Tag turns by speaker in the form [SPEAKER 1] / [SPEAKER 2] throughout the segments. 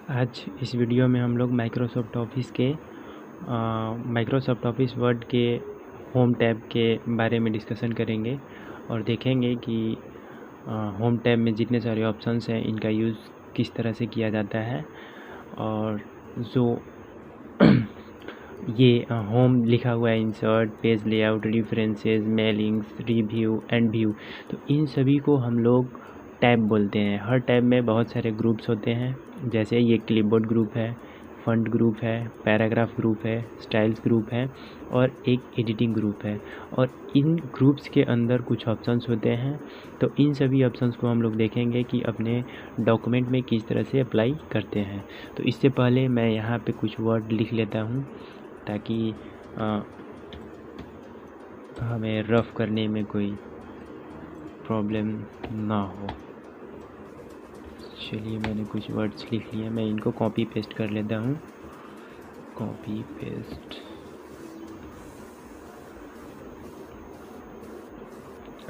[SPEAKER 1] आज इस वीडियो में हम लोग माइक्रोसॉफ्ट ऑफिस वर्ड के होम टैब के बारे में डिस्कशन करेंगे और देखेंगे कि होम टैब में जितने सारे ऑप्शंस हैं इनका यूज़ किस तरह से किया जाता है। और जो ये होम लिखा हुआ है, insert, page layout, references, mailings, review and view, तो इन सभी को हम लोग टैब बोलते हैं। हर टैब में बहुत सारे ग्रुप्स होते हैं, जैसे ये क्लिपबोर्ड ग्रुप है, फंट ग्रुप है, पैराग्राफ ग्रुप है, स्टाइल्स ग्रुप है और एक एडिटिंग ग्रुप है। और इन ग्रुप्स के अंदर कुछ ऑप्शंस होते हैं, तो इन सभी ऑप्शंस को हम लोग देखेंगे कि अपने डॉक्यूमेंट में किस तरह से अप्लाई करते हैं। तो इससे पहले मैं यहाँ पे कुछ वर्ड लिख लेता हूँ ताकि हमें रफ़ करने में कोई प्रॉब्लम ना हो। चलिए, मैंने कुछ वर्ड्स लिख लिए, मैं इनको कॉपी पेस्ट कर लेता हूँ। Copy paste.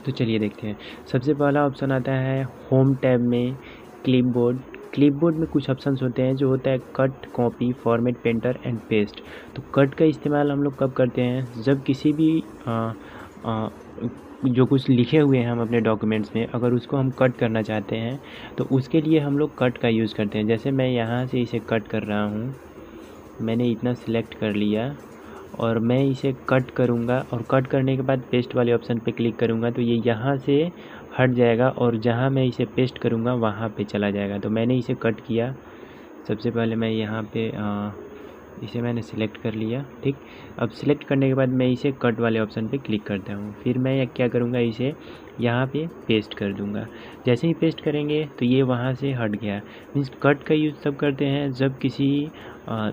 [SPEAKER 1] तो चलिए देखते हैं। सबसे पहला ऑप्शन आता है होम टैब में क्लिपबोर्ड। क्लिपबोर्ड में कुछ ऑप्शंस होते हैं, जो होता है cut, copy, format, painter and paste. तो कट का इस्तेमाल हम लोग कब करते हैं? जब किसी भी जो कुछ लिखे हुए हैं हम अपने डॉक्यूमेंट्स में, अगर उसको हम कट करना चाहते हैं तो उसके लिए हम लोग कट का यूज़ करते हैं। जैसे मैं यहाँ से इसे कट कर रहा हूँ, मैंने इतना सिलेक्ट कर लिया और मैं इसे कट करूँगा और कट करने के बाद पेस्ट वाले ऑप्शन पे क्लिक करूँगा तो ये यहाँ से हट जाएगा और जहाँ मैं इसे पेस्ट करूँगा वहाँ पे चला जाएगा। तो मैंने इसे कट किया। सबसे पहले मैं यहाँ पे इसे मैंने सिलेक्ट कर लिया, ठीक। अब सिलेक्ट करने के बाद मैं इसे कट वाले ऑप्शन पे क्लिक करता हूँ। फिर मैं क्या करूँगा, इसे यहाँ पे पेस्ट कर दूँगा। जैसे ही पेस्ट करेंगे तो ये वहाँ से हट गया। मीन्स कट का यूज़ तब करते हैं जब किसी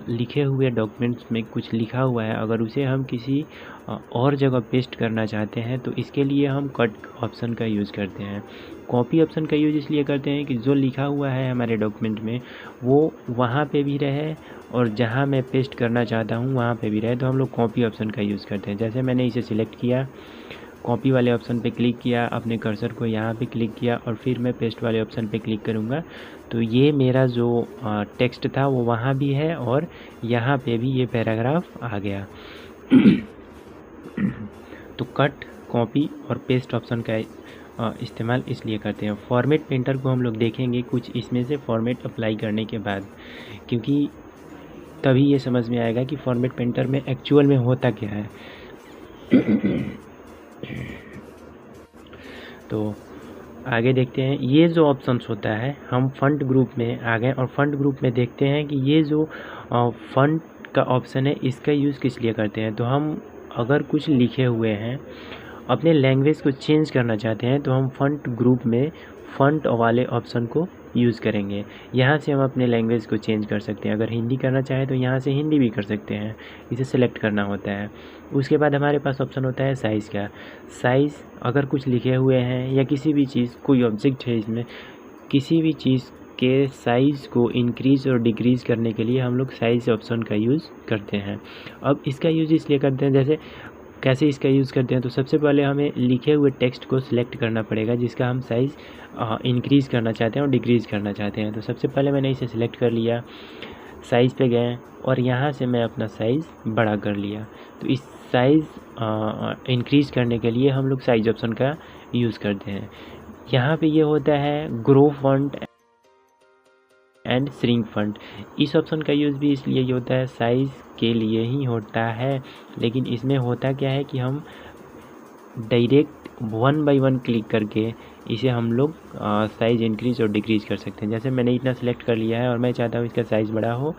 [SPEAKER 1] लिखे हुए डॉक्यूमेंट्स में कुछ लिखा हुआ है, अगर उसे हम किसी और जगह पेस्ट करना चाहते हैं तो इसके लिए हम कट ऑप्शन का यूज़ करते हैं। कॉपी ऑप्शन का यूज़ इसलिए करते हैं कि जो लिखा हुआ है हमारे डॉक्यूमेंट में वो वहाँ पे भी रहे और जहाँ मैं पेस्ट करना चाहता हूँ वहाँ पे भी रहे, तो हम लोग कॉपी ऑप्शन का यूज़ करते हैं। जैसे मैंने इसे सिलेक्ट किया, कॉपी वाले ऑप्शन पे क्लिक किया, अपने कर्सर को यहाँ पे क्लिक किया और फिर मैं पेस्ट वाले ऑप्शन पे क्लिक करूँगा तो ये मेरा जो टेक्स्ट था वो वहाँ भी है और यहाँ पे भी ये पैराग्राफ आ गया। तो कट, कॉपी और पेस्ट ऑप्शन का इस्तेमाल इसलिए करते हैं। फॉर्मेट पेंटर को हम लोग देखेंगे कुछ इसमें से फॉर्मेट अप्लाई करने के बाद, क्योंकि तभी ये समझ में आएगा कि फॉर्मेट पेंटर में एक्चुअल में होता क्या है। तो आगे देखते हैं। ये जो ऑप्शंस होता है, हम फंट ग्रुप में आ गए और फंट ग्रुप में देखते हैं कि ये जो फंट का ऑप्शन है इसका यूज़ किस लिए करते हैं। तो हम अगर कुछ लिखे हुए हैं, अपने लैंग्वेज को चेंज करना चाहते हैं तो हम फंट ग्रुप में फंट वाले ऑप्शन को यूज़ करेंगे। यहाँ से हम अपने लैंग्वेज को चेंज कर सकते हैं। अगर हिंदी करना चाहें तो यहाँ से हिंदी भी कर सकते हैं, इसे सेलेक्ट करना होता है। उसके बाद हमारे पास ऑप्शन होता है साइज़ का। साइज़, अगर कुछ लिखे हुए हैं या किसी भी चीज़, कोई ऑब्जेक्ट है इसमें, किसी भी चीज़ के साइज़ को इंक्रीज़ और डिक्रीज़ करने के लिए हम लोग साइज़ ऑप्शन का यूज़ करते हैं। अब इसका यूज़ इसलिए करते हैं, जैसे कैसे इसका यूज़ करते हैं, तो सबसे पहले हमें लिखे हुए टेक्स्ट को सिलेक्ट करना पड़ेगा जिसका हम साइज़ इंक्रीज़ करना चाहते हैं और डिक्रीज़ करना चाहते हैं। तो सबसे पहले मैंने इसे सिलेक्ट कर लिया, साइज़ पे गए और यहाँ से मैं अपना साइज़ बड़ा कर लिया। तो इस साइज़ इंक्रीज़ करने के लिए हम लोग साइज़ ऑप्शन का यूज़ करते हैं। यहाँ पे ये होता है grow font and shrink font. इस ऑप्शन का यूज़ भी इसलिए होता है, साइज़ के लिए ही होता है, लेकिन इसमें होता क्या है कि हम डायरेक्ट 1 बाय 1 क्लिक करके इसे हम लोग साइज़ इंक्रीज़ और डिक्रीज़ कर सकते हैं। जैसे मैंने इतना सेलेक्ट कर लिया है और मैं चाहता हूँ इसका साइज़ बड़ा हो,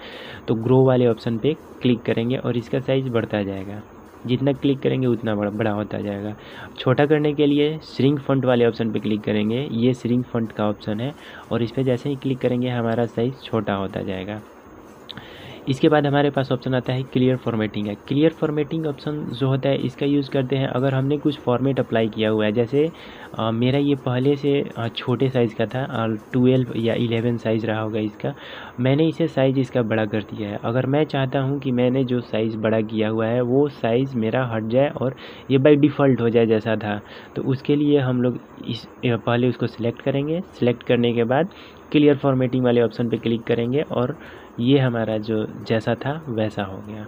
[SPEAKER 1] तो ग्रो वाले ऑप्शन पे क्लिक करेंगे और इसका साइज़ बढ़ता जाएगा। जितना क्लिक करेंगे उतना बड़ा होता जाएगा। छोटा करने के लिए श्रिंक फॉन्ट वाले ऑप्शन पे क्लिक करेंगे, ये श्रिंक फॉन्ट का ऑप्शन है और इस पर जैसे ही क्लिक करेंगे हमारा साइज़ छोटा होता जाएगा। इसके बाद हमारे पास ऑप्शन आता है क्लियर फॉर्मेटिंग है। क्लियर फॉर्मेटिंग ऑप्शन जो होता है इसका यूज़ करते हैं अगर हमने कुछ फॉर्मेट अप्लाई किया हुआ है। जैसे मेरा ये पहले से छोटे साइज़ का था, 12 या 11 साइज़ रहा होगा इसका, मैंने इसे साइज़ इसका बड़ा कर दिया है। अगर मैं चाहता हूँ कि मैंने जो साइज़ बड़ा किया हुआ है वो साइज़ मेरा हट जाए और ये बाय डिफ़ॉल्ट हो जाए जैसा था, तो उसके लिए हम लोग पहले उसको सिलेक्ट करेंगे। सिलेक्ट करने के बाद क्लियर फॉर्मेटिंग वाले ऑप्शन पे क्लिक करेंगे और ये हमारा जो जैसा था वैसा हो गया।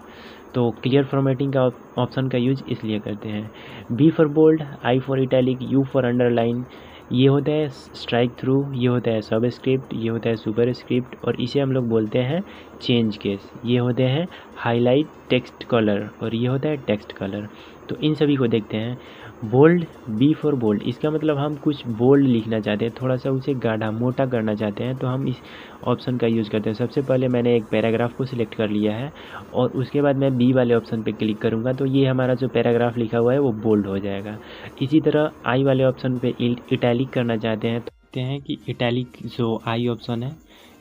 [SPEAKER 1] तो क्लियर फॉर्मेटिंग का ऑप्शन का यूज इसलिए करते हैं। B for bold, I for italic, U for underline, ये होता है स्ट्राइक थ्रू, ये होता है सब स्क्रिप्ट, ये होता है सुपर स्क्रिप्ट और इसे हम लोग बोलते हैं चेंज केस। ये होते हैं हाईलाइट, टेक्स्ट कलर और ये होता है टेक्स्ट कलर। तो इन सभी को देखते हैं। बोल्ड, बी फॉर बोल्ड, इसका मतलब हम कुछ बोल्ड लिखना चाहते हैं, थोड़ा सा उसे गाढ़ा मोटा करना चाहते हैं, तो हम इस ऑप्शन का यूज़ करते हैं। सबसे पहले मैंने एक पैराग्राफ को सिलेक्ट कर लिया है और उसके बाद मैं बी वाले ऑप्शन पे क्लिक करूँगा तो ये हमारा जो पैराग्राफ लिखा हुआ है वो बोल्ड हो जाएगा। इसी तरह आई वाले ऑप्शन पे इटैलिक करना चाहते हैं तो देखते हैं कि इटैलिक जो आई ऑप्शन है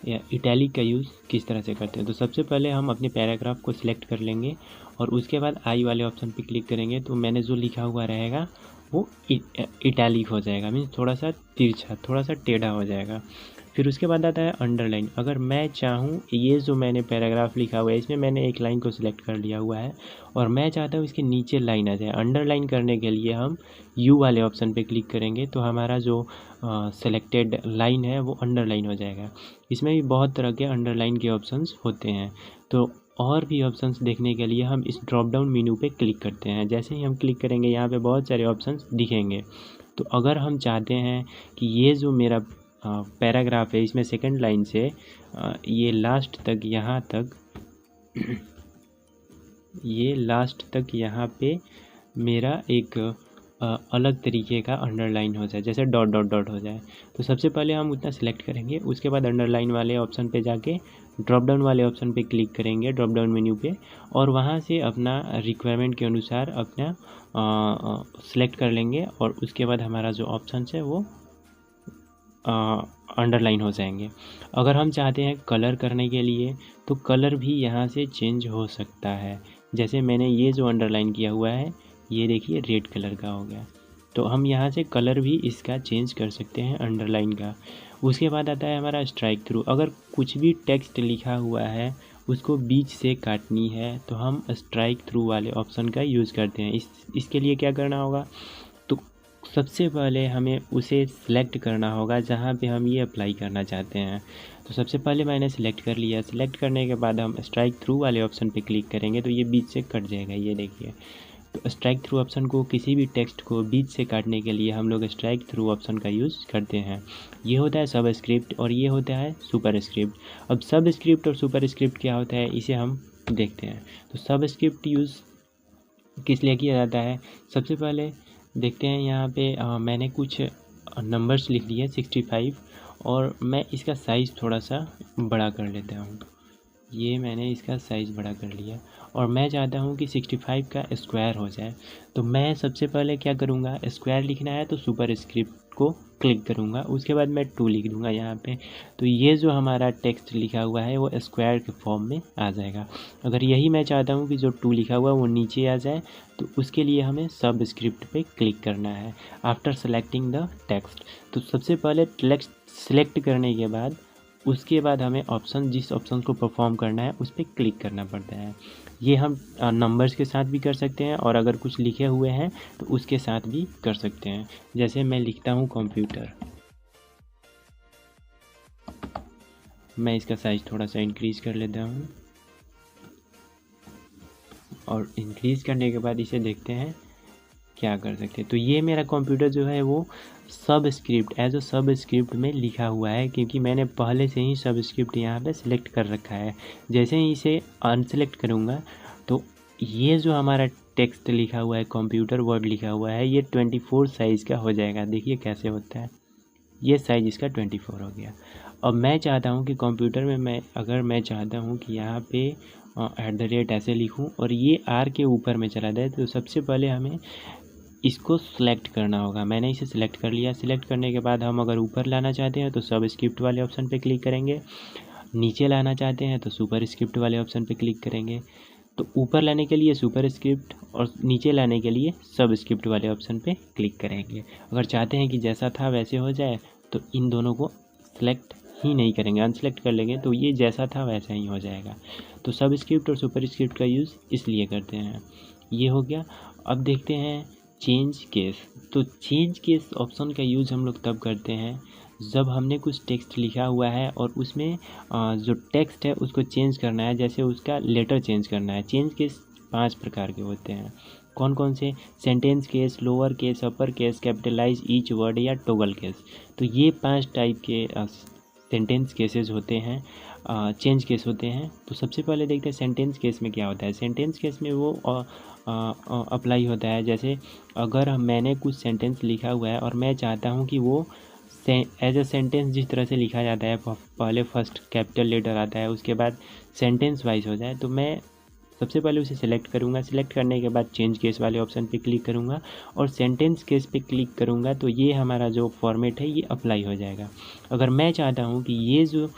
[SPEAKER 1] या इटैलिक का यूज़ किस तरह से करते हैं। तो सबसे पहले हम अपने पैराग्राफ को सिलेक्ट कर लेंगे और उसके बाद आई वाले ऑप्शन पे क्लिक करेंगे तो मैंने जो लिखा हुआ रहेगा वो इटैलिक हो जाएगा, मीन्स थोड़ा सा तिरछा, थोड़ा सा टेढ़ा हो जाएगा। फिर उसके बाद आता है अंडरलाइन। अगर मैं चाहूँ, ये जो मैंने पैराग्राफ लिखा हुआ है इसमें मैंने एक लाइन को सिलेक्ट कर लिया हुआ है और मैं चाहता हूँ इसके नीचे लाइन आ जाए। अंडरलाइन करने के लिए हम यू वाले ऑप्शन पे क्लिक करेंगे तो हमारा जो सेलेक्टेड लाइन है वो अंडरलाइन हो जाएगा। इसमें भी बहुत तरह के अंडरलाइन के ऑप्शंस होते हैं। तो और भी ऑप्शंस देखने के लिए हम इस ड्रॉप डाउन मेन्यू पे क्लिक करते हैं। जैसे ही हम क्लिक करेंगे यहाँ पे बहुत सारे ऑप्शंस दिखेंगे। तो अगर हम चाहते हैं कि ये जो मेरा पैराग्राफ है इसमें सेकंड लाइन से ये लास्ट तक यहाँ तक ये लास्ट तक यहाँ पे मेरा एक अलग तरीके का अंडरलाइन हो जाए, जैसे डॉट डॉट डॉट हो जाए, तो सबसे पहले हम उतना सिलेक्ट करेंगे। उसके बाद अंडरलाइन वाले ऑप्शन पे जाके ड्रॉप डाउन वाले ऑप्शन पे क्लिक करेंगे, ड्रॉप डाउन मेन्यू पे, और वहाँ से अपना रिक्वायरमेंट के अनुसार अपना सिलेक्ट कर लेंगे और उसके बाद हमारा जो ऑप्शन है वो अंडरलाइन हो जाएंगे। अगर हम चाहते हैं कलर करने के लिए तो कलर भी यहाँ से चेंज हो सकता है। जैसे मैंने ये जो अंडरलाइन किया हुआ है ये देखिए रेड कलर का हो गया, तो हम यहाँ से कलर भी इसका चेंज कर सकते हैं अंडरलाइन का। उसके बाद आता है हमारा स्ट्राइक थ्रू। अगर कुछ भी टेक्स्ट लिखा हुआ है उसको बीच से काटनी है तो हम स्ट्राइक थ्रू वाले ऑप्शन का यूज़ करते हैं। इसके लिए क्या करना होगा, तो सबसे पहले हमें उसे सिलेक्ट करना होगा जहाँ पे हम ये अप्लाई करना चाहते हैं। तो सबसे पहले मैंने सिलेक्ट कर लिया। सिलेक्ट करने के बाद हम स्ट्राइक थ्रू वाले ऑप्शन पे क्लिक करेंगे तो ये बीच से कट जाएगा, ये देखिए। तो स्ट्राइक थ्रू ऑप्शन को, किसी भी टेक्स्ट को बीच से काटने के लिए हम लोग स्ट्राइक थ्रू ऑप्शन का यूज़ करते हैं। ये होता है सब स्क्रिप्ट और ये होता है सुपर स्क्रिप्ट। अब सब स्क्रिप्ट और सुपर स्क्रिप्ट क्या होता है इसे हम देखते हैं। तो सब स्क्रिप्ट यूज़ किस लिए किया जाता है, सबसे पहले देखते हैं। यहाँ पे मैंने कुछ नंबर्स लिख लिए 65 और मैं इसका साइज़ थोड़ा सा बड़ा कर लेता हूँ। ये मैंने इसका साइज़ बड़ा कर लिया और मैं चाहता हूँ कि 65 का स्क्वायर हो जाए। तो मैं सबसे पहले क्या करूँगा, स्क्वायर लिखना है तो सुपर स्क्रिप्ट को क्लिक करूँगा, उसके बाद मैं 2 लिख दूँगा यहाँ पे। तो ये जो हमारा टेक्स्ट लिखा हुआ है वो स्क्वायर के फॉर्म में आ जाएगा। अगर यही मैं चाहता हूँ कि जो 2 लिखा हुआ है वो नीचे आ जाए तो उसके लिए हमें सब स्क्रिप्ट पे क्लिक करना है आफ्टर सेलेक्टिंग द टेक्स्ट। तो सबसे पहले टेक्स्ट सेलेक्ट करने के बाद उसके बाद हमें ऑप्शन, जिस ऑप्शन को परफॉर्म करना है उस पर क्लिक करना पड़ता है। ये हम नंबर्स के साथ भी कर सकते हैं और अगर कुछ लिखे हुए हैं तो उसके साथ भी कर सकते हैं। जैसे मैं लिखता हूँ कंप्यूटर, मैं इसका साइज़ थोड़ा सा इंक्रीज़ कर लेता हूँ और इंक्रीज़ करने के बाद इसे देखते हैं क्या कर सकते हैं। तो ये मेरा कंप्यूटर जो है वो सब स्क्रिप्ट, एज अ सब स्क्रिप्ट में लिखा हुआ है क्योंकि मैंने पहले से ही सब स्क्रिप्ट यहाँ पे सिलेक्ट कर रखा है। जैसे ही इसे अनसेलेक्ट करूँगा तो ये जो हमारा टेक्स्ट लिखा हुआ है, कंप्यूटर वर्ड लिखा हुआ है, ये 24 साइज़ का हो जाएगा। देखिए कैसे होता है, ये साइज़ इसका 24 हो गया। अब मैं चाहता हूँ कि कंप्यूटर में अगर मैं चाहता हूँ कि यहाँ पे @ ऐसे लिखूँ और ये आर के ऊपर में चला जाए तो सबसे पहले हमें इसको सिलेक्ट करना होगा। मैंने इसे सिलेक्ट कर लिया। सिलेक्ट करने के बाद हम अगर ऊपर लाना चाहते हैं तो सब स्क्रिप्ट वाले ऑप्शन पे क्लिक करेंगे, नीचे लाना चाहते हैं तो सुपर स्क्रिप्ट वाले ऑप्शन पे क्लिक करेंगे। तो ऊपर लाने के लिए सुपर स्क्रिप्ट और नीचे लाने के लिए सब स्क्रिप्ट वाले ऑप्शन पे क्लिक करेंगे। अगर चाहते हैं कि जैसा था वैसे हो जाए तो इन दोनों को सिलेक्ट ही नहीं करेंगे, अनसेलेक्ट कर लेंगे तो ये जैसा था वैसा ही हो जाएगा। तो सब स्क्रिप्ट और सुपर स्क्रिप्ट का यूज़ इसलिए करते हैं। ये हो गया। अब देखते हैं चेंज केस। तो चेंज केस ऑप्शन का यूज़ हम लोग तब करते हैं जब हमने कुछ टेक्स्ट लिखा हुआ है और उसमें जो टेक्स्ट है उसको चेंज करना है, जैसे उसका लेटर चेंज करना है। चेंज केस 5 प्रकार के होते हैं। कौन कौन से? Sentence case, lower case, upper case, capitalize each word या टॉगल केस। तो ये 5 टाइप के सेंटेंस केसेस होते हैं, चेंज केस होते हैं। तो सबसे पहले देखते हैं सेंटेंस केस में क्या होता है। सेंटेंस केस में वो अप्लाई होता है, जैसे अगर मैंने कुछ सेंटेंस लिखा हुआ है और मैं चाहता हूँ कि वो एज अ सेंटेंस जिस तरह से लिखा जाता है, पहले फर्स्ट कैपिटल लेटर आता है, उसके बाद सेंटेंस वाइज हो जाए, तो मैं सबसे पहले उसे सिलेक्ट करूँगा। सिलेक्ट करने के बाद चेंज केस वाले ऑप्शन पे क्लिक करूँगा और सेंटेंस केस पे क्लिक करूँगा, तो ये हमारा जो फॉर्मेट है ये अप्लाई हो जाएगा। अगर मैं चाहता हूँ कि ये जो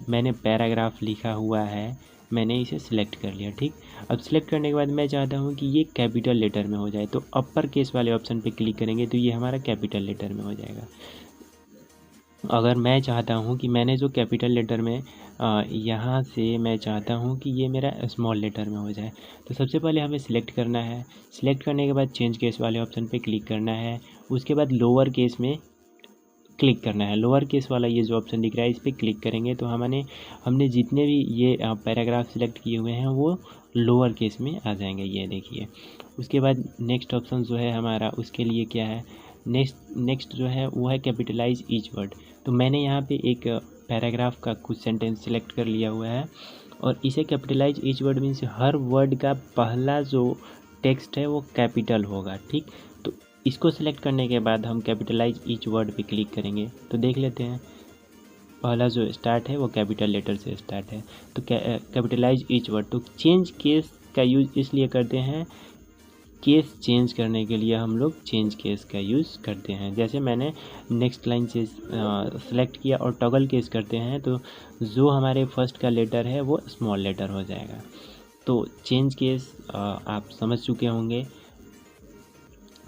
[SPEAKER 1] मैंने पैराग्राफ लिखा हुआ है, मैंने इसे सिलेक्ट कर लिया, ठीक। अब सिलेक्ट करने के बाद मैं चाहता हूँ कि ये कैपिटल लेटर में हो जाए, तो अपर केस वाले ऑप्शन पे क्लिक करेंगे तो ये हमारा कैपिटल लेटर में हो जाएगा। अगर मैं चाहता हूँ कि मैंने जो कैपिटल लेटर में यहाँ से मैं चाहता हूँ कि ये मेरा स्मॉल लेटर में हो जाए, तो सबसे पहले हमें सिलेक्ट करना है। सिलेक्ट करने के बाद चेंज केस वाले ऑप्शन पे क्लिक करना है। उसके बाद लोअर केस में क्लिक करना है। लोअर केस वाला ये जो ऑप्शन दिख रहा है इस पर क्लिक करेंगे तो हमने जितने भी ये पैराग्राफ सिलेक्ट किए हुए हैं वो लोअर केस में आ जाएंगे, ये देखिए। उसके बाद नेक्स्ट ऑप्शन जो है हमारा, उसके लिए क्या है, नेक्स्ट जो है वो है कैपिटलाइज ईच वर्ड। तो मैंने यहाँ पे एक पैराग्राफ का कुछ सेंटेंस सिलेक्ट कर लिया हुआ है और इसे कैपिटलाइज ईच वर्ड मीन्स हर वर्ड का पहला जो टेक्स्ट है वो कैपिटल होगा, ठीक। तो इसको सिलेक्ट करने के बाद हम कैपिटलाइज ईच वर्ड पे क्लिक करेंगे तो देख लेते हैं पहला जो स्टार्ट है वो कैपिटल लेटर से स्टार्ट है, तो कैपिटलाइज ईच वर्ड। तो चेंज केस का यूज़ इसलिए करते हैं, केस चेंज करने के लिए हम लोग चेंज केस का यूज़ करते हैं। जैसे मैंने नेक्स्ट लाइन से सिलेक्ट किया और टॉगल केस करते हैं तो जो हमारे फर्स्ट का लेटर है वो स्मॉल लेटर हो जाएगा। तो चेंज केस आप समझ चुके होंगे।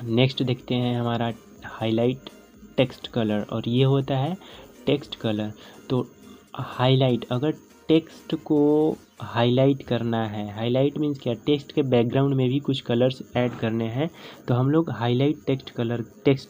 [SPEAKER 1] नेक्स्ट देखते हैं हमारा हाईलाइट टेक्स्ट कलर, और ये होता है टेक्स्ट कलर। तो हाईलाइट, अगर टेक्स्ट को हाईलाइट करना है, हाईलाइट मीन्स क्या, टेक्स्ट के बैकग्राउंड में भी कुछ कलर्स ऐड करने हैं तो हम लोग हाईलाइट टेक्स्ट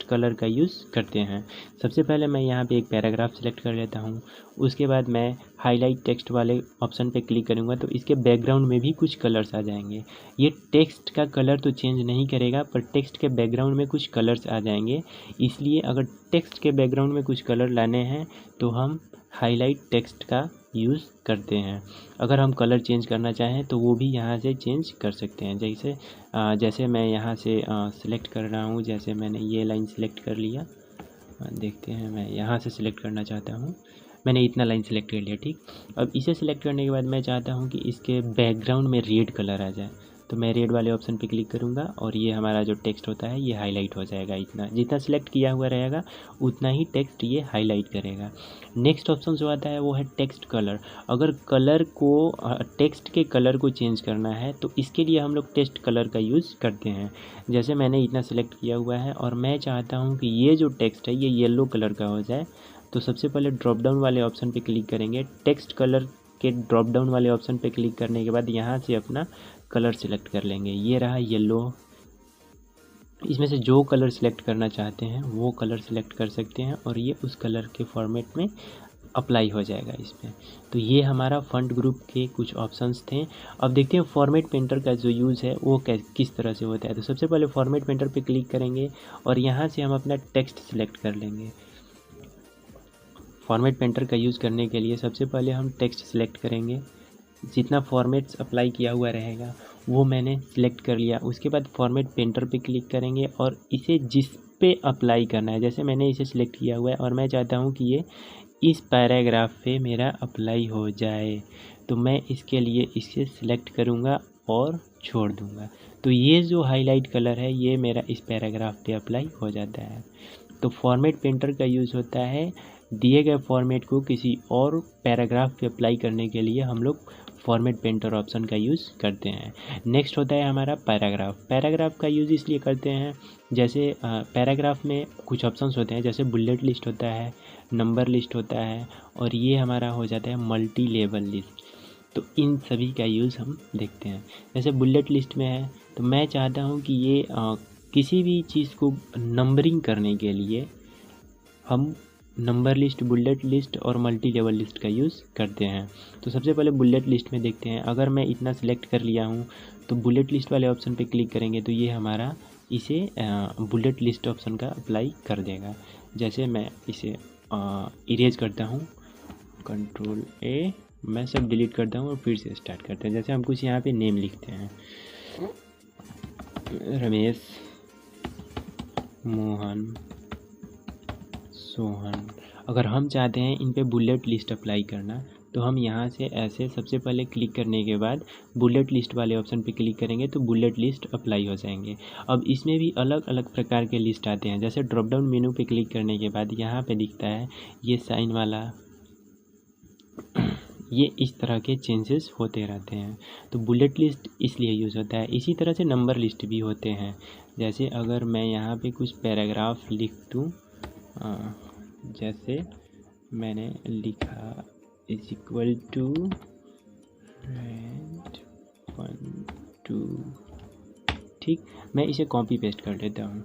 [SPEAKER 1] कलर का यूज़ करते हैं। सबसे पहले मैं यहाँ पे एक पैराग्राफ सेलेक्ट कर लेता हूँ। उसके बाद मैं हाईलाइट टेक्स्ट वाले ऑप्शन पे क्लिक करूँगा तो इसके बैकग्राउंड में भी कुछ कलर्स आ जाएंगे। ये टेक्स्ट का कलर तो चेंज नहीं करेगा पर टेक्स्ट के बैकग्राउंड में कुछ कलर्स आ जाएंगे। इसलिए अगर टेक्स्ट के बैकग्राउंड में कुछ कलर लाने हैं तो हम हाईलाइट टेक्स्ट का यूज़ करते हैं। अगर हम कलर चेंज करना चाहें तो वो भी यहाँ से चेंज कर सकते हैं। जैसे मैं यहाँ से सिलेक्ट कर रहा हूँ, जैसे मैंने ये लाइन सिलेक्ट कर लिया, देखते हैं मैं यहाँ से सिलेक्ट करना चाहता हूँ, मैंने इतना लाइन सिलेक्ट कर लिया, ठीक। अब इसे सिलेक्ट करने के बाद मैं चाहता हूँ कि इसके बैकग्राउंड में रेड कलर आ जाए तो मैं रेड वाले ऑप्शन पे क्लिक करूँगा और ये हमारा जो टेक्स्ट होता है ये हाईलाइट हो जाएगा। इतना जितना सिलेक्ट किया हुआ रहेगा उतना ही टेक्स्ट ये हाईलाइट करेगा। नेक्स्ट ऑप्शन जो आता है वो है टेक्स्ट कलर। अगर कलर को टेक्स्ट के कलर को चेंज करना है तो इसके लिए हम लोग टेक्स्ट कलर का यूज़ करते हैं। जैसे मैंने इतना सिलेक्ट किया हुआ है और मैं चाहता हूँ कि ये जो टेक्स्ट है ये येलो कलर का हो जाए, तो सबसे पहले ड्रॉप डाउन वाले ऑप्शन पे क्लिक करेंगे। टेक्स्ट कलर के ड्रॉप डाउन वाले ऑप्शन पे क्लिक करने के बाद यहाँ से अपना कलर सिलेक्ट कर लेंगे। ये रहा येलो। इसमें से जो कलर सिलेक्ट करना चाहते हैं वो कलर सिलेक्ट कर सकते हैं और ये उस कलर के फॉर्मेट में अप्लाई हो जाएगा इसमें। तो ये हमारा फॉन्ट ग्रुप के कुछ ऑप्शंस थे। अब देखते हैं फॉर्मेट पेंटर का जो यूज़ है वो किस तरह से होता है। तो सबसे पहले फॉर्मेट पेंटर पे क्लिक करेंगे और यहाँ से हम अपना टेक्स्ट सिलेक्ट कर लेंगे। फॉर्मेट पेंटर का यूज़ करने के लिए सबसे पहले हम टेक्स्ट सिलेक्ट करेंगे। जितना फॉर्मेट्स अप्लाई किया हुआ रहेगा वो मैंने सिलेक्ट कर लिया। उसके बाद फॉर्मेट पेंटर पे क्लिक करेंगे और इसे जिस पे अप्लाई करना है, जैसे मैंने इसे सिलेक्ट किया हुआ है और मैं चाहता हूँ कि ये इस पैराग्राफ पे मेरा अप्लाई हो जाए, तो मैं इसके लिए इसे सिलेक्ट करूँगा और छोड़ दूँगा। तो ये जो हाईलाइट कलर है ये मेरा इस पैराग्राफ पे अप्लाई हो जाता है। तो फॉर्मेट पेंटर का यूज़ होता है दिए गए फॉर्मेट को किसी और पैराग्राफ पे अप्लाई करने के लिए हम लोग फॉर्मेट पेंटर ऑप्शन का यूज़ करते हैं। नेक्स्ट होता है हमारा पैराग्राफ। पैराग्राफ का यूज़ इसलिए करते हैं, जैसे पैराग्राफ में कुछ ऑप्शंस होते हैं, जैसे बुलेट लिस्ट होता है, नंबर लिस्ट होता है और ये हमारा हो जाता है मल्टी लेवल लिस्ट। तो इन सभी का यूज़ हम देखते हैं। जैसे बुलेट लिस्ट में है तो मैं चाहता हूँ कि ये किसी भी चीज़ को नंबरिंग करने के लिए हम नंबर लिस्ट, बुलेट लिस्ट और मल्टी लेवल लिस्ट का यूज़ करते हैं। तो सबसे पहले बुलेट लिस्ट में देखते हैं। अगर मैं इतना सिलेक्ट कर लिया हूँ तो बुलेट लिस्ट वाले ऑप्शन पे क्लिक करेंगे तो ये हमारा इसे बुलेट लिस्ट ऑप्शन का अप्लाई कर देगा। जैसे मैं इसे इरेज करता हूँ, कंट्रोल ए, मैं सब डिलीट करता हूँ और फिर से स्टार्ट करते हैं। जैसे हम कुछ यहाँ पे नेम लिखते हैं, रमेश, मोहन, सोहन। अगर हम चाहते हैं इन पे बुलेट लिस्ट अप्लाई करना तो हम यहाँ से ऐसे सबसे पहले क्लिक करने के बाद बुलेट लिस्ट वाले ऑप्शन पे क्लिक करेंगे तो बुलेट लिस्ट अप्लाई हो जाएंगे। अब इसमें भी अलग अलग प्रकार के लिस्ट आते हैं। जैसे ड्रॉप डाउन मेनू पे क्लिक करने के बाद यहाँ पे दिखता है ये साइन वाला, ये इस तरह के चेंजेस होते रहते हैं। तो बुलेट लिस्ट इसलिए यूज़ होता है। इसी तरह से नंबर लिस्ट भी होते हैं। जैसे अगर मैं यहाँ पे कुछ पैराग्राफ लिख दूँ, जैसे मैंने लिखा इज इक्वल टू 1 2, ठीक, मैं इसे कॉपी पेस्ट कर लेता हूँ।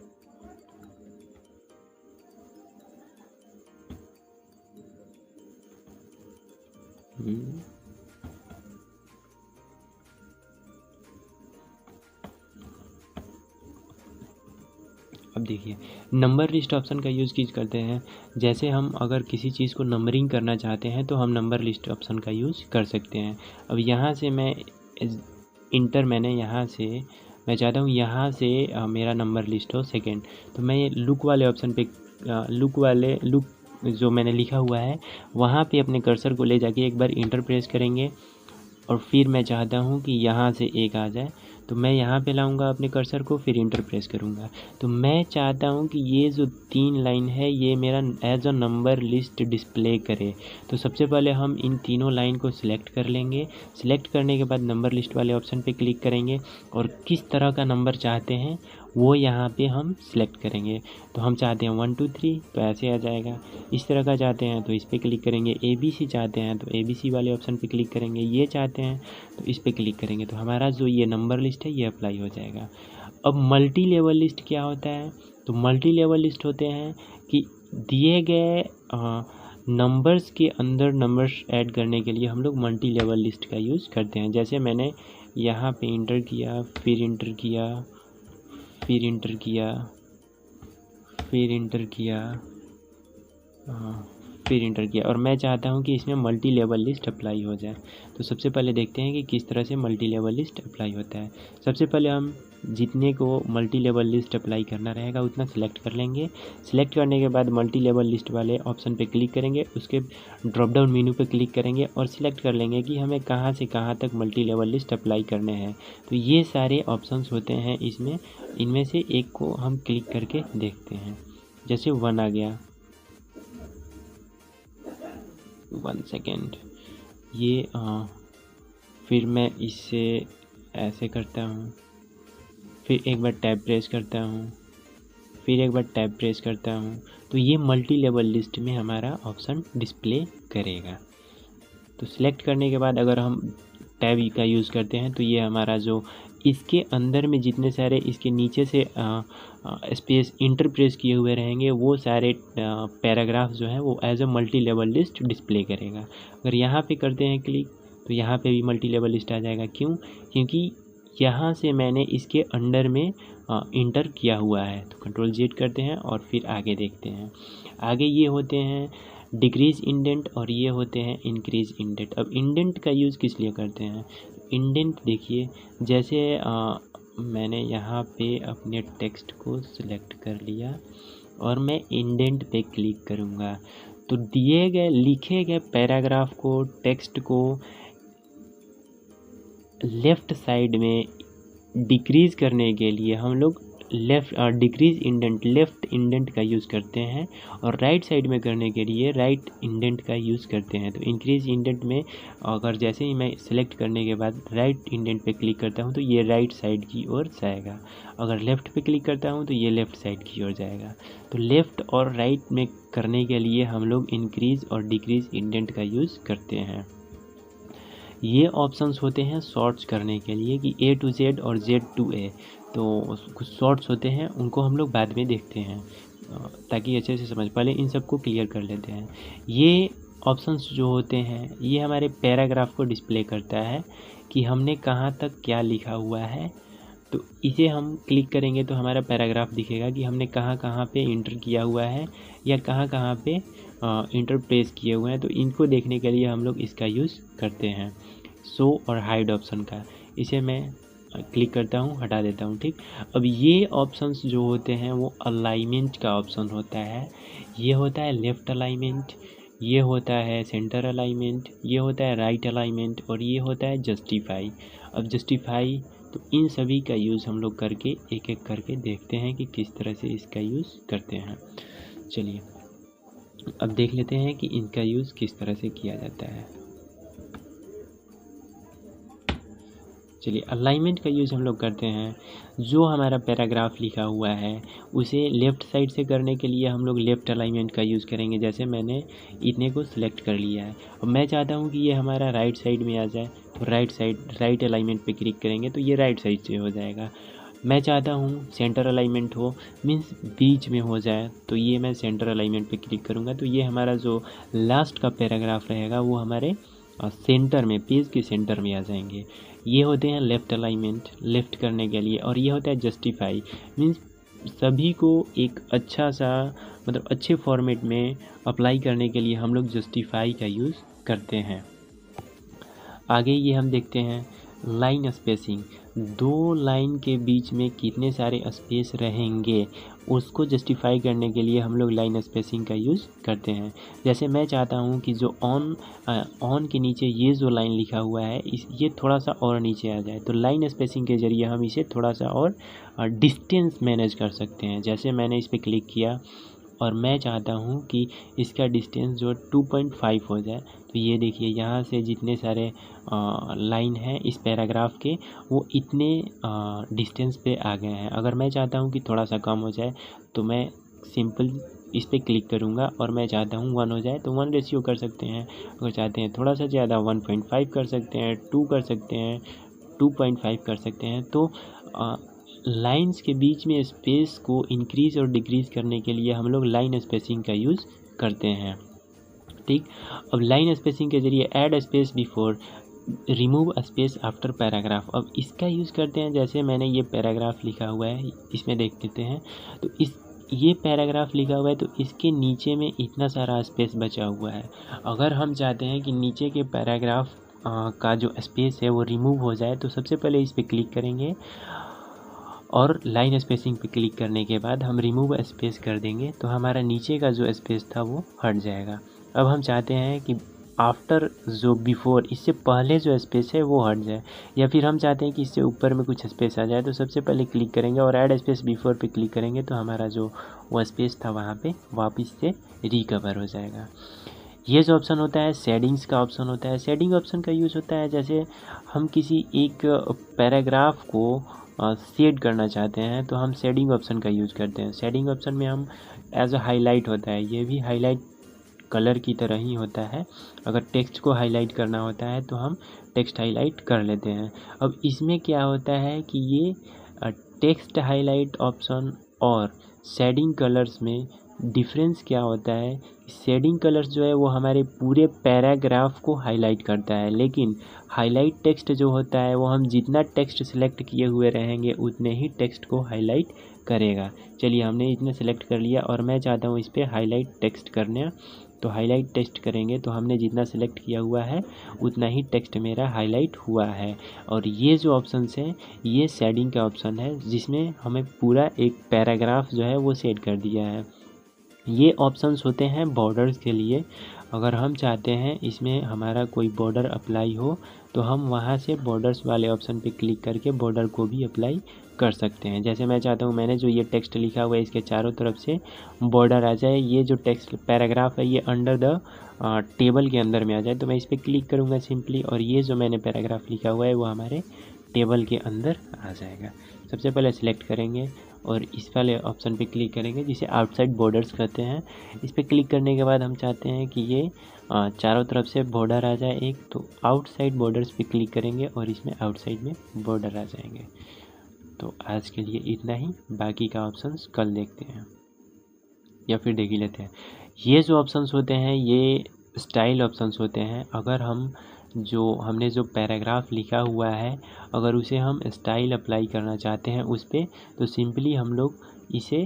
[SPEAKER 1] अब देखिए नंबर लिस्ट ऑप्शन का यूज़ किस करते हैं। जैसे हम अगर किसी चीज़ को नंबरिंग करना चाहते हैं तो हम नंबर लिस्ट ऑप्शन का यूज़ कर सकते हैं। अब यहाँ से मैं इंटर, मैंने यहाँ से मैं चाहता हूँ यहाँ से मेरा नंबर लिस्ट हो सेकंड, तो मैं ये लुक वाले ऑप्शन पे लुक जो मैंने लिखा हुआ है वहाँ पे अपने कर्सर को ले जाके एक बार इंटर प्रेस करेंगे और फिर मैं चाहता हूँ कि यहाँ से एक आ जाए तो मैं यहाँ पे लाऊंगा अपने कर्सर को, फिर इंटर प्रेस करूँगा। तो मैं चाहता हूँ कि ये जो 3 लाइन है ये मेरा as a number list display करे। तो सबसे पहले हम इन तीनों लाइन को सिलेक्ट कर लेंगे। सिलेक्ट करने के बाद नंबर लिस्ट वाले ऑप्शन पे क्लिक करेंगे और किस तरह का नंबर चाहते हैं वो यहाँ पे हम सिलेक्ट करेंगे। तो हम चाहते हैं 1 2 3 तो ऐसे आ जाएगा। इस तरह का चाहते हैं तो इस पर क्लिक करेंगे। ABC चाहते हैं तो ABC वाले ऑप्शन पे क्लिक करेंगे। ये चाहते हैं तो इस पर क्लिक करेंगे तो हमारा जो ये नंबर लिस्ट है ये अप्लाई हो जाएगा। अब मल्टी लेवल लिस्ट क्या होता है। तो मल्टी लेवल लिस्ट होते हैं कि दिए गए नंबर्स के अंदर नंबर्स ऐड करने के लिए हम लोग मल्टी लेवल लिस्ट का यूज़ करते हैं। जैसे मैंने यहाँ पे इंटर किया, फिर इंटर किया, फिर इंटर किया, फिर इंटर किया, फिर इंटर किया और मैं चाहता हूँ कि इसमें मल्टी लेवल लिस्ट अप्लाई हो जाए। तो सबसे पहले देखते हैं कि किस तरह से मल्टी लेवल लिस्ट अप्लाई होता है। सबसे पहले हम जितने को मल्टी लेवल लिस्ट अप्लाई करना रहेगा उतना सिलेक्ट कर लेंगे। सिलेक्ट करने के बाद मल्टी लेवल लिस्ट वाले ऑप्शन पे क्लिक करेंगे, उसके ड्रॉप डाउन मेनू पे क्लिक करेंगे और सिलेक्ट कर लेंगे कि हमें कहाँ से कहाँ तक मल्टी लेवल लिस्ट अप्लाई करने हैं। तो ये सारे ऑप्शंस होते हैं इसमें, इनमें से एक को हम क्लिक करके देखते हैं। जैसे 1 आ गया, 1 सेकेंड, ये फिर मैं इससे ऐसे करता हूँ, फिर एक बार टैब प्रेस करता हूँ, फिर एक बार टैब प्रेस करता हूँ। तो ये मल्टी लेवल लिस्ट में हमारा ऑप्शन डिस्प्ले करेगा। तो सिलेक्ट करने के बाद अगर हम टैब का यूज़ करते हैं तो ये हमारा जो इसके अंदर में जितने सारे इसके नीचे से स्पेस इंटर प्रेस किए हुए रहेंगे वो सारे पैराग्राफ जो है वो as a multi level list display करेगा। अगर यहाँ पे करते हैं क्लिक तो यहाँ पे भी मल्टी लेवल लिस्ट आ जाएगा। क्यों? क्योंकि यहाँ से मैंने इसके अंडर में इंटर किया हुआ है। तो कंट्रोल Z करते हैं और फिर आगे देखते हैं। आगे ये होते हैं डिक्रीज इंडेंट और ये होते हैं इंक्रीज इंडेंट। अब इंडेंट का यूज़ किस लिए करते हैं? इंडेंट देखिए, जैसे मैंने यहाँ पे अपने टेक्स्ट को सिलेक्ट कर लिया और मैं इंडेंट पे क्लिक करूँगा तो दिए गए लिखे गए पैराग्राफ को, टेक्स्ट को लेफ़्ट साइड में डिक्रीज़ करने के लिए हम लोग डिक्रीज इंडेंट, लेफ़्ट इंडेंट का यूज़ करते हैं और राइट साइड में करने के लिए राइट इंडेंट का यूज़ करते हैं। तो इंक्रीज इंडेंट में अगर जैसे ही मैं सेलेक्ट करने के बाद राइट इंडेंट पे क्लिक करता हूँ तो ये राइट साइड की ओर जाएगा। अगर लेफ़्ट पे क्लिक करता हूँ तो ये लेफ़्ट साइड की ओर जाएगा। तो लेफ़्ट और राइट में करने के लिए हम लोग इंक्रीज और डिक्रीज इंडेंट का यूज़ करते हैं। ये ऑप्शंस होते हैं शॉर्ट्स करने के लिए कि A to Z और Z to A। तो कुछ शॉर्ट्स होते हैं उनको हम लोग बाद में देखते हैं। ताकि अच्छे से समझ। पहले इन सबको क्लियर कर लेते हैं। ये ऑप्शंस जो होते हैं ये हमारे पैराग्राफ को डिस्प्ले करता है कि हमने कहाँ तक क्या लिखा हुआ है। तो इसे हम क्लिक करेंगे तो हमारा पैराग्राफ दिखेगा कि हमने कहाँ कहाँ पे इंटर किया हुआ है या कहाँ कहाँ पे इंटर प्लेस किए हुए हैं। तो इनको देखने के लिए हम लोग इसका यूज़ करते हैं, शो और हाइड ऑप्शन का। इसे मैं क्लिक करता हूँ, हटा देता हूँ। ठीक, अब ये ऑप्शंस जो होते हैं वो अलाइनमेंट का ऑप्शन होता है। ये होता है लेफ़्ट अलाइनमेंट, ये होता है सेंटर अलाइनमेंट, ये होता है राइट अलाइनमेंट और ये होता है जस्टिफाई। अब जस्टिफाई, तो इन सभी का यूज़ हम लोग करके एक एक करके देखते हैं कि किस तरह से इसका यूज़ करते हैं। चलिए अब देख लेते हैं कि इनका यूज़ किस तरह से किया जाता है। चलिए अलाइनमेंट का यूज़ हम लोग करते हैं। जो हमारा पैराग्राफ लिखा हुआ है उसे लेफ़्ट साइड से करने के लिए हम लोग लेफ़्ट अलाइनमेंट का यूज़ करेंगे। जैसे मैंने इतने को सिलेक्ट कर लिया है, अब मैं चाहता हूँ कि ये हमारा राइट साइड में आ जाए, तो राइट अलाइनमेंट पे क्लिक करेंगे तो ये राइट साइड से हो जाएगा। मैं चाहता हूँ सेंटर अलाइनमेंट हो, मीन्स बीच में हो जाए, तो ये मैं सेंटर अलाइनमेंट पे क्लिक करूँगा तो ये हमारा जो लास्ट का पैराग्राफ रहेगा वो हमारे सेंटर में, पेज के सेंटर में आ जाएंगे। ये होते हैं लेफ़्ट अलाइनमेंट, लेफ़्ट करने के लिए। और ये होता है जस्टिफाई, मीन्स सभी को एक अच्छा सा मतलब अच्छे फॉर्मेट में अप्लाई करने के लिए हम लोग जस्टिफाई का यूज़ करते हैं। आगे ये हम देखते हैं लाइन स्पेसिंग। दो लाइन के बीच में कितने सारे स्पेस रहेंगे उसको जस्टिफाई करने के लिए हम लोग लाइन स्पेसिंग का यूज़ करते हैं। जैसे मैं चाहता हूँ कि जो ऑन के नीचे ये जो लाइन लिखा हुआ है ये थोड़ा सा और नीचे आ जाए, तो लाइन स्पेसिंग के ज़रिए हम इसे थोड़ा सा और डिस्टेंस मैनेज कर सकते हैं। जैसे मैंने इस पर क्लिक किया और मैं चाहता हूँ कि इसका डिस्टेंस जो 2.5 हो जाए, तो ये देखिए यहाँ से जितने सारे लाइन हैं इस पैराग्राफ के वो इतने डिस्टेंस पे आ गए हैं। अगर मैं चाहता हूँ कि थोड़ा सा कम हो जाए तो मैं सिंपल इस पर क्लिक करूँगा और मैं चाहता हूँ 1 हो जाए तो 1 रेशियो कर सकते हैं। अगर चाहते हैं थोड़ा सा ज़्यादा 1.5 कर सकते हैं, 2 कर सकते हैं, 2.5 कर सकते हैं। तो लाइंस के बीच में स्पेस को इंक्रीज़ और डिक्रीज़ करने के लिए हम लोग लाइन स्पेसिंग का यूज़ करते हैं। ठीक, अब लाइन स्पेसिंग के ज़रिए add space before, remove space after paragraph. अब इसका यूज़ करते हैं। जैसे मैंने ये पैराग्राफ लिखा हुआ है, इसमें देख लेते हैं। तो ये पैराग्राफ लिखा हुआ है तो इसके नीचे में इतना सारा स्पेस बचा हुआ है। अगर हम चाहते हैं कि नीचे के पैराग्राफ का जो स्पेस है वो रिमूव हो जाए तो सबसे पहले इस पर क्लिक करेंगे और लाइन स्पेसिंग पे क्लिक करने के बाद हम रिमूव स्पेस कर देंगे तो हमारा नीचे का जो स्पेस था वो हट जाएगा। अब हम चाहते हैं कि आफ्टर जो बिफोर, इससे पहले जो स्पेस है वो हट जाए, या फिर हम चाहते हैं कि इससे ऊपर में कुछ स्पेस आ जाए, तो सबसे पहले क्लिक करेंगे और ऐड स्पेस बिफोर पे क्लिक करेंगे तो हमारा जो वो स्पेस था वहाँ पे वापस से रिकवर हो जाएगा। ये जो ऑप्शन होता है शेडिंग्स का ऑप्शन होता है। शेडिंग ऑप्शन का यूज़ होता है जैसे हम किसी एक पैराग्राफ को शेड करना चाहते हैं तो हम शेडिंग ऑप्शन का यूज़ करते हैं। शेडिंग ऑप्शन में हम एज अ हाईलाइट होता है, ये भी हाईलाइट कलर की तरह ही होता है। अगर टेक्स्ट को हाईलाइट करना होता है तो हम टेक्स्ट हाईलाइट कर लेते हैं। अब इसमें क्या होता है कि ये टेक्स्ट हाईलाइट ऑप्शन और शेडिंग कलर्स में डिफरेंस क्या होता है। शेडिंग कलर्स जो है वो हमारे पूरे पैराग्राफ को हाईलाइट करता है, लेकिन हाईलाइट टेक्स्ट जो होता है वो हम जितना टेक्स्ट सेलेक्ट किए हुए रहेंगे उतने ही टेक्स्ट को हाईलाइट करेगा। चलिए हमने इतने सेलेक्ट कर लिया और मैं चाहता हूँ इस पर हाईलाइट टेक्स्ट करना, तो हाईलाइट टेक्स्ट करेंगे तो हमने जितना सेलेक्ट किया हुआ है उतना ही टेक्स्ट मेरा हाईलाइट हुआ है। और ये जो ऑप्शन है ये शेडिंग का ऑप्शन है जिसमें हमें पूरा एक पैराग्राफ जो है वो सेट कर दिया है। ये ऑप्शंस होते हैं बॉर्डर्स के लिए। अगर हम चाहते हैं इसमें हमारा कोई बॉर्डर अप्लाई हो तो हम वहाँ से बॉर्डर्स वाले ऑप्शन पे क्लिक करके बॉर्डर को भी अप्लाई कर सकते हैं। जैसे मैं चाहता हूँ मैंने जो ये टेक्स्ट लिखा हुआ है इसके चारों तरफ से बॉर्डर आ जाए, ये जो टेक्स्ट पैराग्राफ है ये अंडर द टेबल के अंदर में आ जाए, तो मैं इस पर क्लिक करूँगा सिंपली और ये जो मैंने पैराग्राफ लिखा हुआ है वो हमारे टेबल के अंदर आ जाएगा। सबसे पहले सिलेक्ट करेंगे और इस वाले ऑप्शन पे क्लिक करेंगे जिसे आउटसाइड बॉर्डर्स कहते हैं। इस पर क्लिक करने के बाद हम चाहते हैं कि ये चारों तरफ से बॉर्डर आ जाए एक, तो आउटसाइड बॉर्डर्स पे क्लिक करेंगे और इसमें आउटसाइड में बॉर्डर आ जाएंगे। तो आज के लिए इतना ही, बाकी का ऑप्शंस कल देखते हैं। या फिर देख ही लेते हैं। ये जो ऑप्शंस होते हैं ये स्टाइल ऑप्शंस होते हैं। अगर हमने जो पैराग्राफ लिखा हुआ है अगर उसे हम स्टाइल अप्लाई करना चाहते हैं उस पर, तो सिंपली हम लोग इसे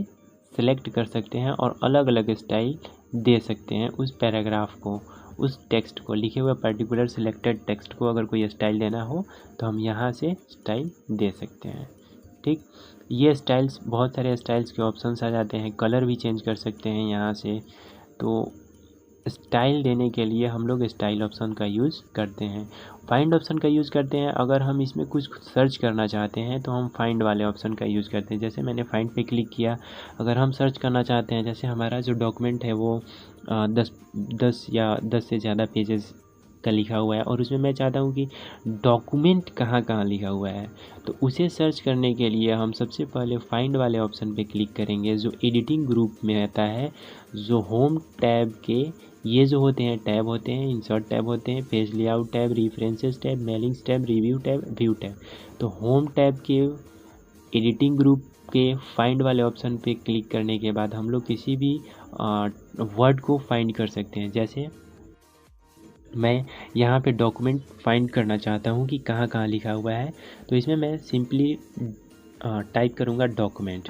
[SPEAKER 1] सेलेक्ट कर सकते हैं और अलग अलग स्टाइल दे सकते हैं उस पैराग्राफ को, उस टेक्स्ट को, लिखे हुए पर्टिकुलर सिलेक्टेड टेक्स्ट को अगर कोई स्टाइल देना हो तो हम यहाँ से स्टाइल दे सकते हैं। ठीक, ये स्टाइल्स, बहुत सारे स्टाइल्स के ऑप्शंस आ जाते हैं, कलर भी चेंज कर सकते हैं यहाँ से। तो स्टाइल देने के लिए हम लोग स्टाइल ऑप्शन का यूज़ करते हैं। फाइंड ऑप्शन का यूज़ करते हैं अगर हम इसमें कुछ सर्च करना चाहते हैं तो हम फाइंड वाले ऑप्शन का यूज़ करते हैं। जैसे मैंने फाइंड पे क्लिक किया, अगर हम सर्च करना चाहते हैं, जैसे हमारा जो डॉक्यूमेंट है वो 10 या 10 से ज़्यादा पेजेस का लिखा हुआ है और उसमें मैं चाहता हूँ कि डॉक्यूमेंट कहाँ कहाँ लिखा हुआ है, तो उसे सर्च करने के लिए हम सबसे पहले फाइंड वाले ऑप्शन पे क्लिक करेंगे जो एडिटिंग ग्रुप में आता है। जो होम टैब के ये जो होते हैं टैब होते हैं, इंसर्ट टैब होते हैं, page layout tab, references tab, mailings tab, review tab, view tab. तो होम टैब के एडिटिंग ग्रुप के फाइंड वाले ऑप्शन पे क्लिक करने के बाद हम लोग किसी भी वर्ड को फाइंड कर सकते हैं। जैसे मैं यहाँ पे डॉक्यूमेंट फाइंड करना चाहता हूँ कि कहाँ कहाँ लिखा हुआ है, तो इसमें मैं सिंपली टाइप करूँगा डॉक्यूमेंट,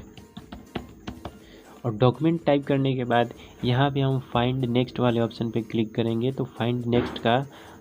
[SPEAKER 1] और डॉक्यूमेंट टाइप करने के बाद यहाँ पे हम फाइंड नेक्स्ट वाले ऑप्शन पे क्लिक करेंगे। तो फाइंड नेक्स्ट का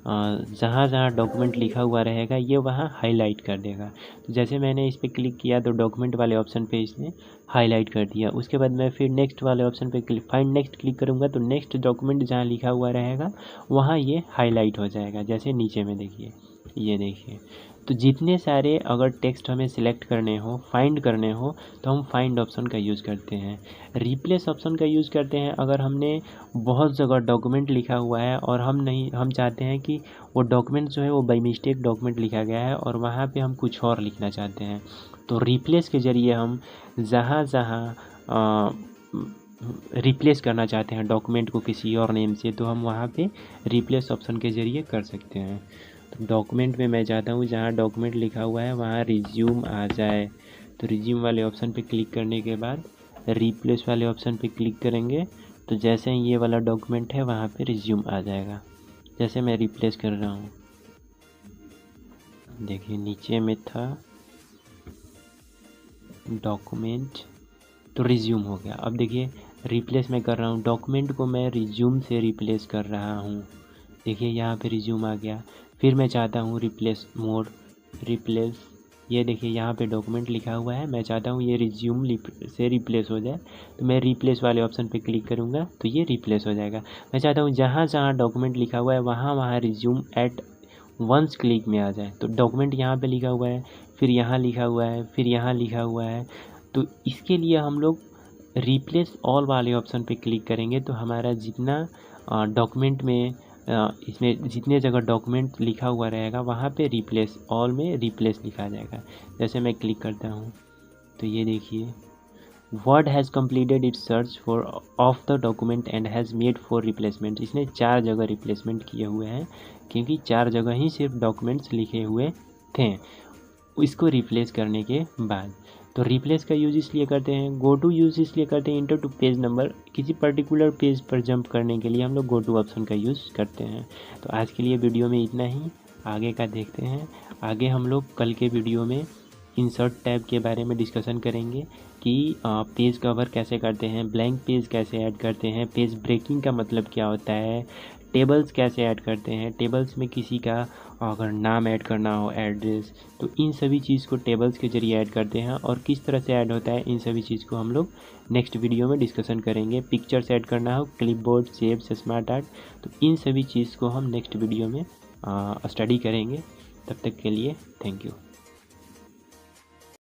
[SPEAKER 1] जहाँ जहाँ डॉक्यूमेंट लिखा हुआ रहेगा ये वहाँ हाईलाइट कर देगा। तो जैसे मैंने इस पर क्लिक किया तो डॉक्यूमेंट वाले ऑप्शन पे इसने हाईलाइट कर दिया। उसके बाद मैं फिर नेक्स्ट वाले ऑप्शन पे फाइंड नेक्स्ट क्लिक करूँगा तो नेक्स्ट डॉक्यूमेंट जहाँ लिखा हुआ रहेगा वहाँ ये हाईलाइट हो जाएगा। जैसे नीचे में देखिए, ये देखिए। तो जितने सारे अगर टेक्स्ट हमें सिलेक्ट करने हो, फाइंड करने हो, तो हम फाइंड ऑप्शन का यूज़ करते हैं। रिप्लेस ऑप्शन का यूज़ करते हैं अगर हमने बहुत जगह डॉक्यूमेंट लिखा हुआ है और हम चाहते हैं कि वो डॉक्यूमेंट जो है वो बाई मिस्टेक डॉक्यूमेंट लिखा गया है और वहाँ पे हम कुछ और लिखना चाहते हैं, तो रिप्लेस के ज़रिए हम जहाँ जहाँ रिप्लेस करना चाहते हैं डॉक्यूमेंट को किसी और नेम से, तो हम वहाँ पे रिप्लेस ऑप्शन के ज़रिए कर सकते हैं। तो डॉक्यूमेंट में मैं चाहता हूँ जहाँ डॉक्यूमेंट लिखा हुआ है वहाँ रिज्यूम आ जाए, तो रिज्यूम वाले ऑप्शन पे क्लिक करने के बाद रिप्लेस वाले ऑप्शन पे क्लिक करेंगे तो जैसे ही ये वाला डॉक्यूमेंट है वहाँ पे रिज्यूम आ जाएगा। जैसे मैं रिप्लेस कर रहा हूँ, देखिए नीचे में था डॉक्यूमेंट तो रिज्यूम हो गया। अब देखिए रिप्लेस मैं कर रहा हूँ, डॉक्यूमेंट को मैं रिज्यूम से रिप्लेस कर रहा हूँ। देखिए यहाँ पे रिज्यूम आ गया। फिर मैं चाहता हूँ रिप्लेस मोड, रिप्लेस, ये देखिए यहाँ पे डॉक्यूमेंट लिखा हुआ है, मैं चाहता हूँ ये रिज्यूम से रिप्लेस हो जाए, तो मैं रिप्लेस वाले ऑप्शन पे क्लिक करूँगा तो ये रिप्लेस हो जाएगा। मैं चाहता हूँ जहाँ जहाँ डॉक्यूमेंट लिखा हुआ है वहाँ वहाँ रिज्यूम एट वंस क्लिक में आ जाए। तो डॉक्यूमेंट यहाँ पे लिखा हुआ है, फिर यहाँ लिखा हुआ है, फिर यहाँ लिखा हुआ है, तो इसके लिए हम लोग रिप्लेस ऑल वाले ऑप्शन पे क्लिक करेंगे तो हमारा जितना डॉक्यूमेंट में इसमें जितने जगह डॉक्यूमेंट लिखा हुआ रहेगा वहाँ पे रिप्लेस ऑल में रिप्लेस लिखा जाएगा। जैसे मैं क्लिक करता हूँ तो ये देखिए word has completed it's search for of the document and has made for replacement. इसने 4 जगह रिप्लेसमेंट किए हुए हैं क्योंकि 4 जगह ही सिर्फ डॉक्यूमेंट्स लिखे हुए थे इसको रिप्लेस करने के बाद। तो रिप्लेस का यूज़ इसलिए करते हैं, गो टू यूज़ इसलिए करते हैं, इंटर टू पेज नंबर, किसी पर्टिकुलर पेज पर जंप करने के लिए हम लोग गो टू ऑप्शन का यूज़ करते हैं। तो आज के लिए वीडियो में इतना ही, आगे का देखते हैं। आगे हम लोग कल के वीडियो में इंसर्ट टैब के बारे में डिस्कशन करेंगे कि पेज कवर कैसे करते हैं, ब्लैंक पेज कैसे ऐड करते हैं, पेज ब्रेकिंग का मतलब क्या होता है, टेबल्स कैसे ऐड करते हैं, टेबल्स में किसी का अगर नाम ऐड करना हो, एड्रेस, तो इन सभी चीज़ को टेबल्स के जरिए ऐड करते हैं और किस तरह से ऐड होता है इन सभी चीज़ को हम लोग नेक्स्ट वीडियो में डिस्कशन करेंगे। पिक्चर्स ऐड करना हो, क्लिपबोर्ड, शेप्स, स्मार्ट आर्ट, तो इन सभी चीज़ को हम नेक्स्ट वीडियो में स्टडी करेंगे। तब तक के लिए थैंक यू।